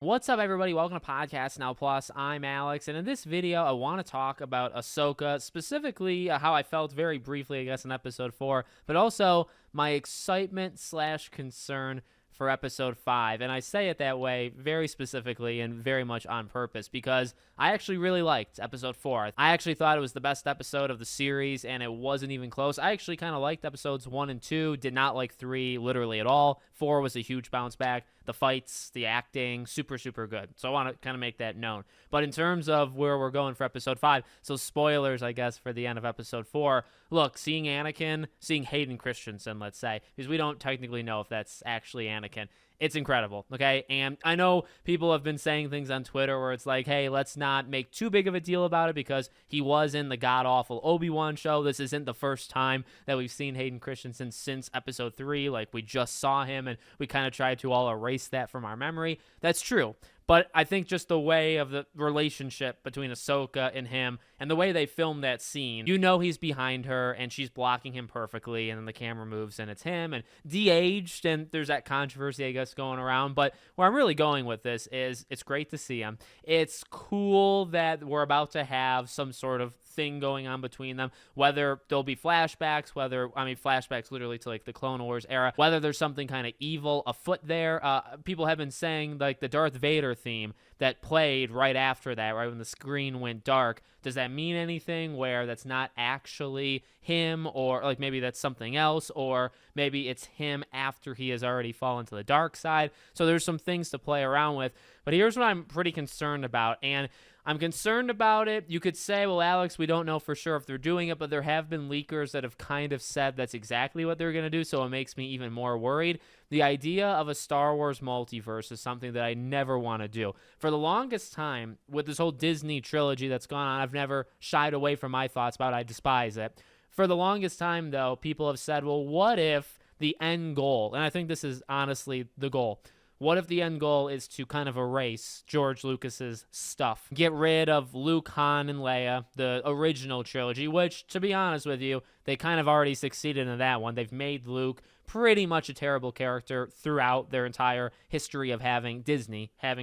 What's up, everybody? Welcome to Podcast Now Plus. I'm Alex, and in this video, I want to talk about Ahsoka, specifically how I felt very briefly, I guess, in Episode 4, but also my excitement / concern for Episode 5. And I say it that way very specifically and very much on purpose because I actually really liked Episode 4. I actually thought it was the best episode of the series, and it wasn't even close. I actually kind of liked Episodes 1 and 2, did not like 3 literally at all. 4 was a huge bounce back. The fights, the acting, super good. So I want to kind of make that known. But in terms of where we're going for Episode 5, so spoilers, I guess, for the end of Episode 4. Look, seeing Anakin, seeing Hayden Christensen, let's say, because we don't technically know if that's actually Anakin. It's incredible, okay? And I know people have been saying things on Twitter where it's like, hey, let's not make too big of a deal about it because he was in the god-awful Obi-Wan show. This isn't the first time that we've seen Hayden Christensen since Episode 3. Like, we just saw him, and we kind of tried to all erase that from our memory. That's true. But I think just the way of the relationship between Ahsoka and him and the way they filmed that scene, you know he's behind her and she's blocking him perfectly, and then the camera moves and it's him and de-aged, and there's that controversy, I guess, going around. But where I'm really going with this is it's great to see him. It's cool that we're about to have some sort of thing going on between them, whether there'll be flashbacks, flashbacks literally to like the Clone Wars era, whether there's something kind of evil afoot there. People have been saying like the Darth Vader theme that played right after that, right when the screen went dark. Does that mean anything where that's not actually him, or like maybe that's something else, or maybe it's him after he has already fallen to the dark side? So there's some things to play around with. But here's what I'm pretty concerned about, and I'm concerned about it. You could say, well, Alex, we don't know for sure if they're doing it, but there have been leakers that have kind of said that's exactly what they're going to do, so it makes me even more worried. The idea of a Star Wars multiverse is something that I never want to do. For the longest time, with this whole Disney trilogy that's gone on, I've never shied away from my thoughts about it. I despise it. For the longest time, though, people have said, well, what if the end goal, and I think this is honestly the goal, what if the end goal is to kind of erase George Lucas's stuff? Get rid of Luke, Han, and Leia, the original trilogy, which, to be honest with you, they kind of already succeeded in that one. They've made Luke pretty much a terrible character throughout their entire history of having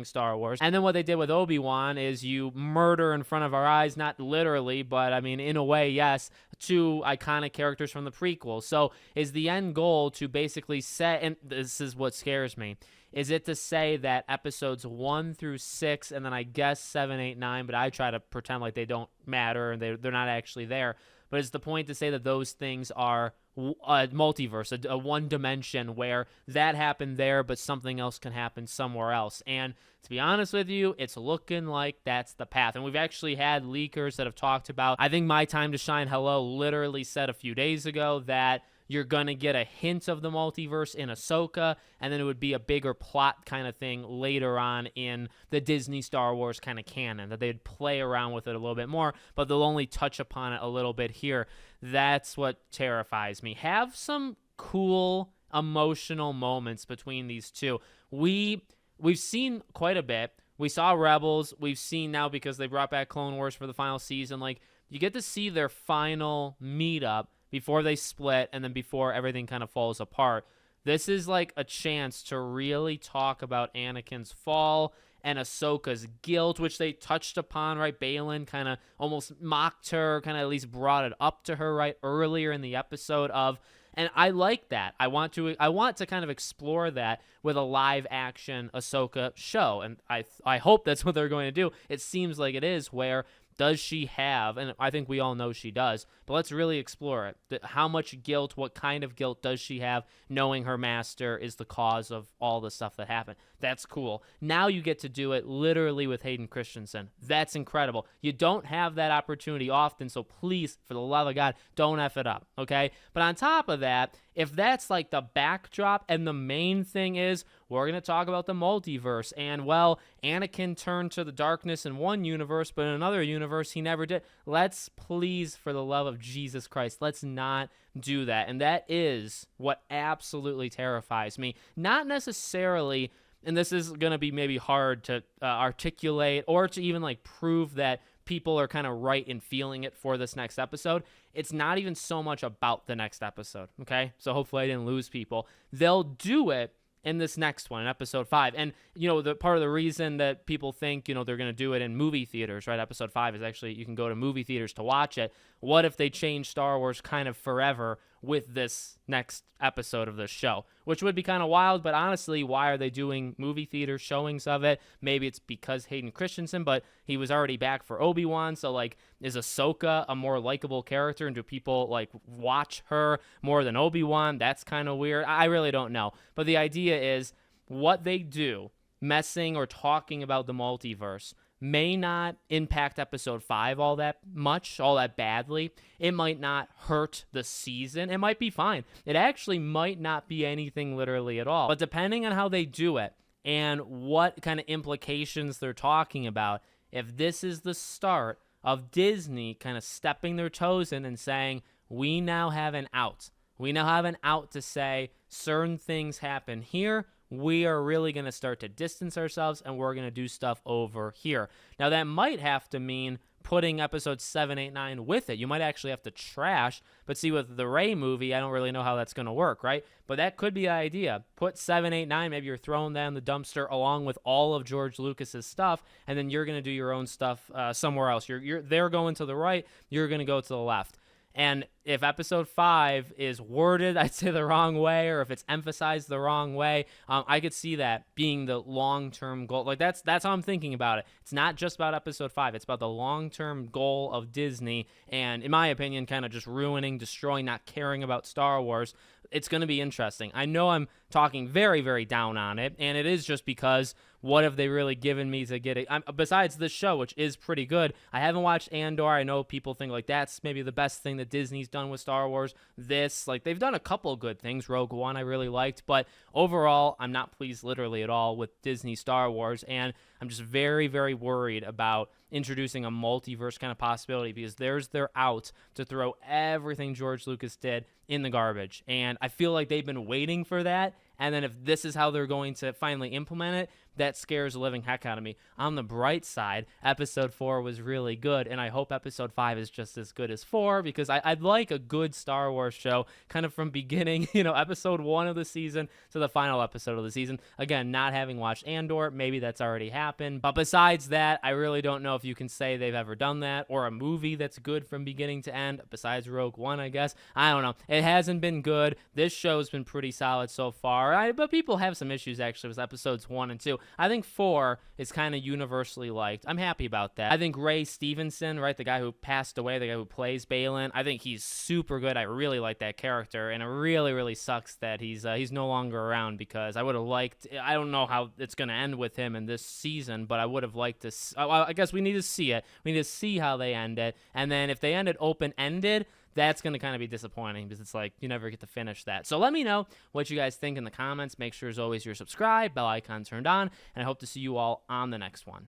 Star Wars. And then what they did with Obi-Wan is you murder in front of our eyes, not literally, but I mean, in a way, yes, two iconic characters from the prequel. So is the end goal to basically set, and this is what scares me, is it to say that episodes 1 through 6, and then I guess 7, 8, 9, but I try to pretend like they don't matter and they're not actually there, but is the point to say that those things are a multiverse, a one dimension where that happened there, but something else can happen somewhere else? And to be honest with you, it's looking like that's the path. And we've actually had leakers that have talked about, I think My Time to Shine Hello literally said a few days ago that you're going to get a hint of the multiverse in Ahsoka, and then it would be a bigger plot kind of thing later on in the Disney Star Wars kind of canon, that they'd play around with it a little bit more, but they'll only touch upon it a little bit here. That's what terrifies me. Have some cool emotional moments between these two. We've seen quite a bit. We saw Rebels. We've seen now, because they brought back Clone Wars for the final season, like you get to see their final meetup before they split and then before everything kind of falls apart. This is like a chance to really talk about Anakin's fall and Ahsoka's guilt, which they touched upon, right? Balin kind of almost mocked her, kind of at least brought it up to her, right, earlier in the episode of, and I like that. I want to kind of explore that with a live action Ahsoka show, and I hope that's what they're going to do. It seems like it is, where does she have, and I think we all know she does, but let's really explore it. How much guilt, what kind of guilt does she have knowing her master is the cause of all the stuff that happened? That's cool. Now you get to do it literally with Hayden Christensen. That's incredible. You don't have that opportunity often, so please, for the love of God, don't F it up, okay? But on top of that, if that's like the backdrop and the main thing is we're going to talk about the multiverse, and well, Anakin turned to the darkness in one universe, but in another universe he never did. Let's please, for the love of Jesus Christ, let's not do that. And that is what absolutely terrifies me. Not necessarily, and this is going to be maybe hard to articulate or to even like prove that people are kind of right in feeling it for this next episode. It's not even so much about the next episode, okay? So hopefully I didn't lose people. They'll do it in this next one, in episode 5. And, the part of the reason that people think, they're going to do it in movie theaters, right? Episode 5 is actually, you can go to movie theaters to watch it. What if they change Star Wars kind of forever with this next episode of this show, which would be kind of wild, but honestly, why are they doing movie theater showings of it? Maybe it's because Hayden Christensen, but he was already back for Obi-Wan, so, like, is Ahsoka a more likable character, and do people, like, watch her more than Obi-Wan? That's kind of weird. I really don't know, but the idea is what they do, messing or talking about the multiverse, may not impact episode 5 all that much, all that badly. It might not hurt the season. It might be fine. It actually might not be anything literally at all. But depending on how they do it and what kind of implications they're talking about, if this is the start of Disney kind of stepping their toes in and saying, we now have an out. We now have an out to say certain things happen here. We are really going to start to distance ourselves, and we're going to do stuff over here. Now, that might have to mean putting episodes 7, 8, 9 with it. You might actually have to trash, but see, with the Rey movie, I don't really know how that's going to work, right? But that could be the idea. Put 7, 8, 9, maybe you're throwing that in the dumpster along with all of George Lucas's stuff, and then you're going to do your own stuff somewhere else. They're going to the right, you're going to go to the left. And if episode 5 is worded, I'd say, the wrong way, or if it's emphasized the wrong way, I could see that being the long-term goal. Like, that's how I'm thinking about it. It's not just about episode 5. It's about the long-term goal of Disney, and in my opinion, kind of just ruining, destroying, not caring about Star Wars. It's going to be interesting. I know I'm talking very, very down on it, and it is just because what have they really given me to get it? Besides this show, which is pretty good, I haven't watched Andor. I know people think, like, that's maybe the best thing that Disney's done with Star Wars. They've done a couple good things. Rogue One I really liked, but overall, I'm not pleased literally at all with Disney Star Wars, and I'm just very, very worried about introducing a multiverse kind of possibility, because there's their out to throw everything George Lucas did in the garbage. And I feel like they've been waiting for that. And then if this is how they're going to finally implement it, that scares the living heck out of me. On the bright side, episode 4 was really good, and I hope episode 5 is just as good as 4, because I'd like a good Star Wars show kind of from beginning, episode 1 of the season to the final episode of the season. Again, not having watched Andor, maybe that's already happened. But besides that, I really don't know if you can say they've ever done that, or a movie that's good from beginning to end, besides Rogue One, I guess. I don't know. It hasn't been good. This show's been pretty solid so far, but people have some issues, actually, with episodes 1 and 2. I think 4 is kind of universally liked. I'm happy about that. I think Ray Stevenson, right, the guy who passed away, the guy who plays Balin, I think he's super good. I really like that character, and it really, really sucks that he's no longer around, because I would have liked, I don't know how it's going to end with him in this season, but I would have liked to, I guess we need to see it. We need to see how they end it, and then if they end it open-ended, that's going to kind of be disappointing, because it's like you never get to finish that. So let me know what you guys think in the comments. Make sure, as always, you're subscribed, bell icon turned on, and I hope to see you all on the next one.